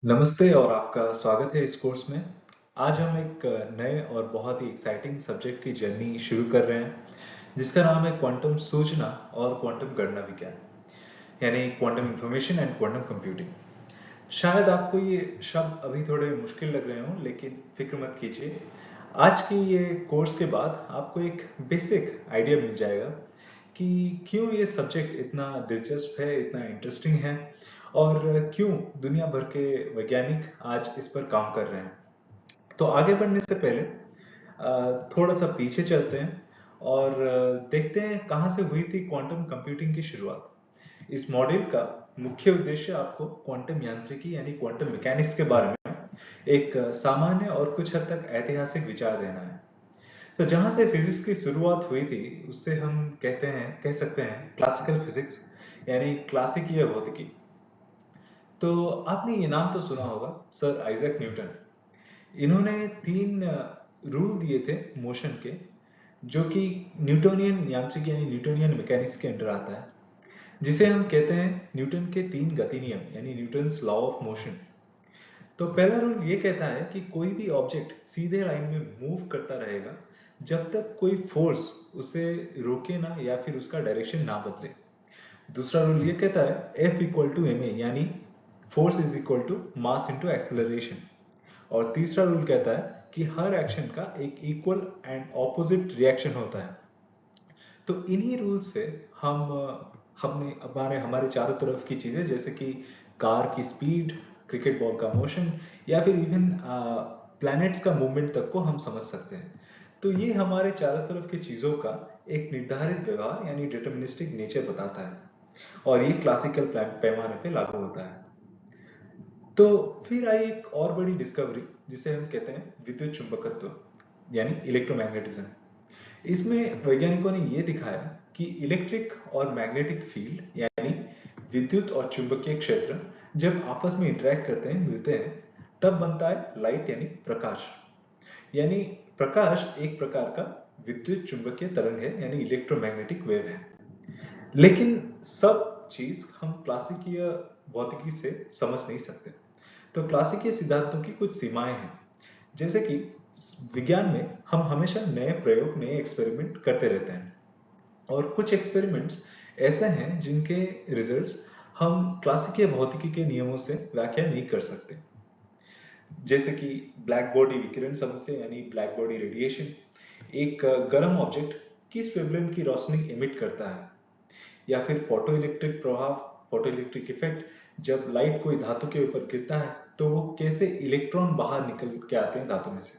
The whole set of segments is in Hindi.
नमस्ते और आपका स्वागत है इस कोर्स में। आज हम एक नए और बहुत ही एक्साइटिंग सब्जेक्ट की जर्नी शुरू कर रहे हैं जिसका नाम है क्वांटम सूचना और क्वांटम गणना विज्ञान, यानी quantum information and quantum computing. शायद आपको ये शब्द अभी थोड़े मुश्किल लग रहे हों, लेकिन फिक्र मत कीजिए। आज की ये कोर्स के बाद आपको एक बेसिक आइडिया मिल जाएगा कि क्यों ये सब्जेक्ट इतना दिलचस्प है, इतना इंटरेस्टिंग है और क्यों दुनिया भर के वैज्ञानिक आज इस पर काम कर रहे हैं। तो आगे बढ़ने से पहले थोड़ा सा पीछे चलते हैं और देखते हैं कहाँ से हुई थी क्वांटम कंप्यूटिंग की शुरुआत। इस मॉड्यूल का मुख्य उद्देश्य आपको क्वांटम यांत्रिकी यानी क्वांटम मैकेनिक्स के बारे में एक सामान्य और कुछ हद तक ऐतिहासिक विचार देना है। तो जहां से फिजिक्स की शुरुआत हुई थी उससे हम कह सकते हैं क्लासिकल फिजिक्स यानी क्लासिकीय भौतिकी। तो आपने ये नाम तो सुना होगा, सर आइजैक न्यूटन। इन्होंने तीन रूल दिए थे मोशन के, जो कि न्यूटोनियन यांत्रिकी यानी न्यूटोनियन मैकेनिक्स के अंडर आता है, जिसे हम कहते हैं न्यूटन के तीन गति नियम यानी न्यूटन्स लॉ ऑफ मोशन। तो पहला रूल ये कहता है कि कोई भी ऑब्जेक्ट सीधे लाइन में मूव करता रहेगा जब तक कोई फोर्स उसे रोके ना या फिर उसका डायरेक्शन ना बदले। दूसरा रूल ये कहता है F equal to M A, यानी force is equal to mass into acceleration. और तीसरा रूल कहता है कि हर एक्शन का एक इक्वल एंड ऑपोजिट रिएक्शन होता है। तो इन्हीं रूल से हम हमने हमारे हमारे चारों तरफ की चीजें, जैसे कि कार की स्पीड, क्रिकेट बॉल का मोशन या फिर इवन प्लैनेट्स का मूवमेंट तक को हम समझ सकते हैं। तो ये हमारे चारों तरफ की चीजों का एक निर्धारित व्यवहार यानी डिटर्मिनिस्टिक नेचर बताता है, और ये क्लासिकल पैमाने पे लागू होता है। तो फिर आई एक और बड़ी डिस्कवरी जिसे हम कहते हैं विद्युत चुंबकत्व यानी इलेक्ट्रोमैग्नेटिज्म। इसमें वैज्ञानिकों ने यह दिखाया कि इलेक्ट्रिक और मैग्नेटिक फील्ड यानी विद्युत और चुंबकीय क्षेत्र जब आपस में इंटरेक्ट करते हैं, मिलते हैं, तब बनता है लाइट यानी प्रकाश। यानी प्रकाश एक प्रकार का विद्युत चुंबकीय तरंग है यानी इलेक्ट्रोमैग्नेटिक वेव है। लेकिन सब चीज हम क्लासिकीय भौतिकी से समझ नहीं सकते। तो क्लासिकीय सिद्धांतों की कुछ सीमाएं हैं, जैसे कि विज्ञान में हम हमेशा नए प्रयोग, नए एक्सपेरिमेंट करते रहते हैं, और कुछ एक्सपेरिमेंट्स ऐसे हैं जिनके रिजल्ट्स हम क्लासिकीय भौतिकी के नियमों से व्याख्या नहीं कर सकते। जैसे कि ब्लैक बॉडी विकिरण समस्या यानी ब्लैक बॉडी रेडिएशन। एक गर्म ऑब्जेक्ट किस वेवलेंथ की रोशनी एमिट करता है, या फिर फोटो इलेक्ट्रिक प्रभाव, फोटो इलेक्ट्रिक इफेक्ट। जब लाइट कोई धातु के ऊपर गिरता है तो वो कैसे इलेक्ट्रॉन बाहर निकल के आते हैं धातु में से,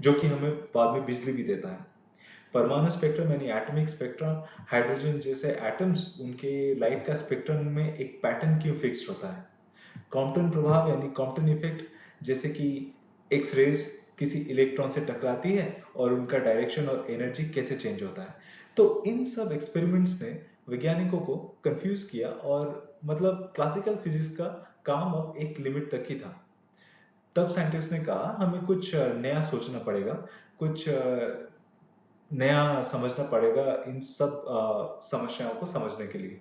जो कि हमें बाद में बिजली भी देता है। परमाणु स्पेक्ट्रम यानी एटॉमिक स्पेक्ट्रम, हाइड्रोजन जैसे एटम्स, उनके लाइट का स्पेक्ट्रम में एक पैटर्न क्यों फिक्स्ड होता है। कॉम्पटन प्रभाव यानी कॉम्पटन इफेक्ट, जैसे कि एक्स रेज किसी इलेक्ट्रॉन से टकराती है और उनका डायरेक्शन और एनर्जी कैसे चेंज होता है। तो इन सब एक्सपेरिमेंट्स ने वैज्ञानिकों को कंफ्यूज किया, और मतलब क्लासिकल फिजिक्स का काम अब एक लिमिट तक ही था। तब साइंटिस्ट ने कहा हमें कुछ नया सोचना पड़ेगा, कुछ नया समझना पड़ेगा इन सब समस्याओं को समझने के लिए।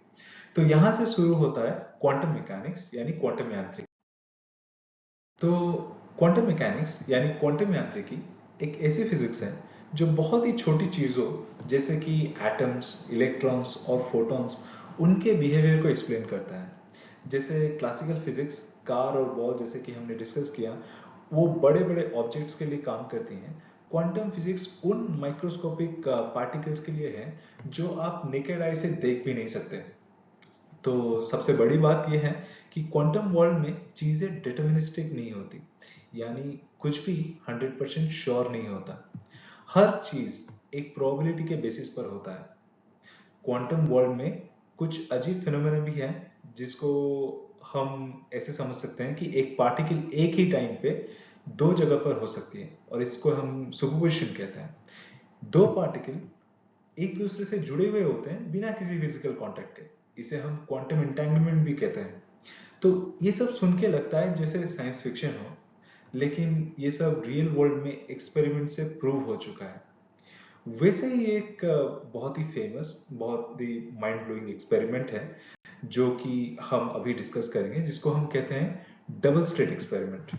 तो यहां से शुरू होता है क्वांटम मैकेनिक्स यानी क्वांटम यांत्रिकी। तो क्वांटम मैकेनिक्स यानी क्वांटम यांत्रिकी एक ऐसी फिजिक्स है जो बहुत ही छोटी चीजों, जैसे कि एटम्स, इलेक्ट्रॉन्स और फोटॉन्स, उनके बिहेवियर को एक्सप्लेन करता है। जैसे क्लासिकल फिजिक्स कार और बॉल, जैसे कि हमने डिस्कस किया, वो बड़े बड़े ऑब्जेक्ट्स के लिए काम करती हैं। क्वांटम फिजिक्स उन माइक्रोस्कोपिक पार्टिकल्स के लिए है जो आप नेकेड आई से देख भी नहीं सकते। तो सबसे बड़ी बात यह है कि क्वांटम वर्ल्ड में चीजें डिटर्मिनिस्टिक नहीं होती, यानी कुछ भी 100% श्योर नहीं होता। हर चीज एक प्रोबेबिलिटी के बेसिस पर होता है। क्वांटम वर्ल्ड में कुछ अजीब फिनोमेना भी है, जिसको हम ऐसे समझ सकते हैं कि एक पार्टिकल एक ही टाइम पे दो जगह पर हो सकती है, और इसको हम सुपरपोजिशन कहते हैं। दो पार्टिकल एक दूसरे से जुड़े हुए होते हैं बिना किसी फिजिकल कांटेक्ट के, इसे हम क्वांटम एंटेंगलमेंट भी कहते हैं। तो ये सब सुन के लगता है जैसे साइंस फिक्शन हो, लेकिन ये सब रियल वर्ल्ड में एक्सपेरिमेंट से प्रूव हो चुका है। वैसे ही एक बहुत ही फेमस, बहुत ही माइंड ब्लोइंग एक्सपेरिमेंट है जो कि हम अभी डिस्कस करेंगे, जिसको हम कहते हैं डबल स्लिट एक्सपेरिमेंट।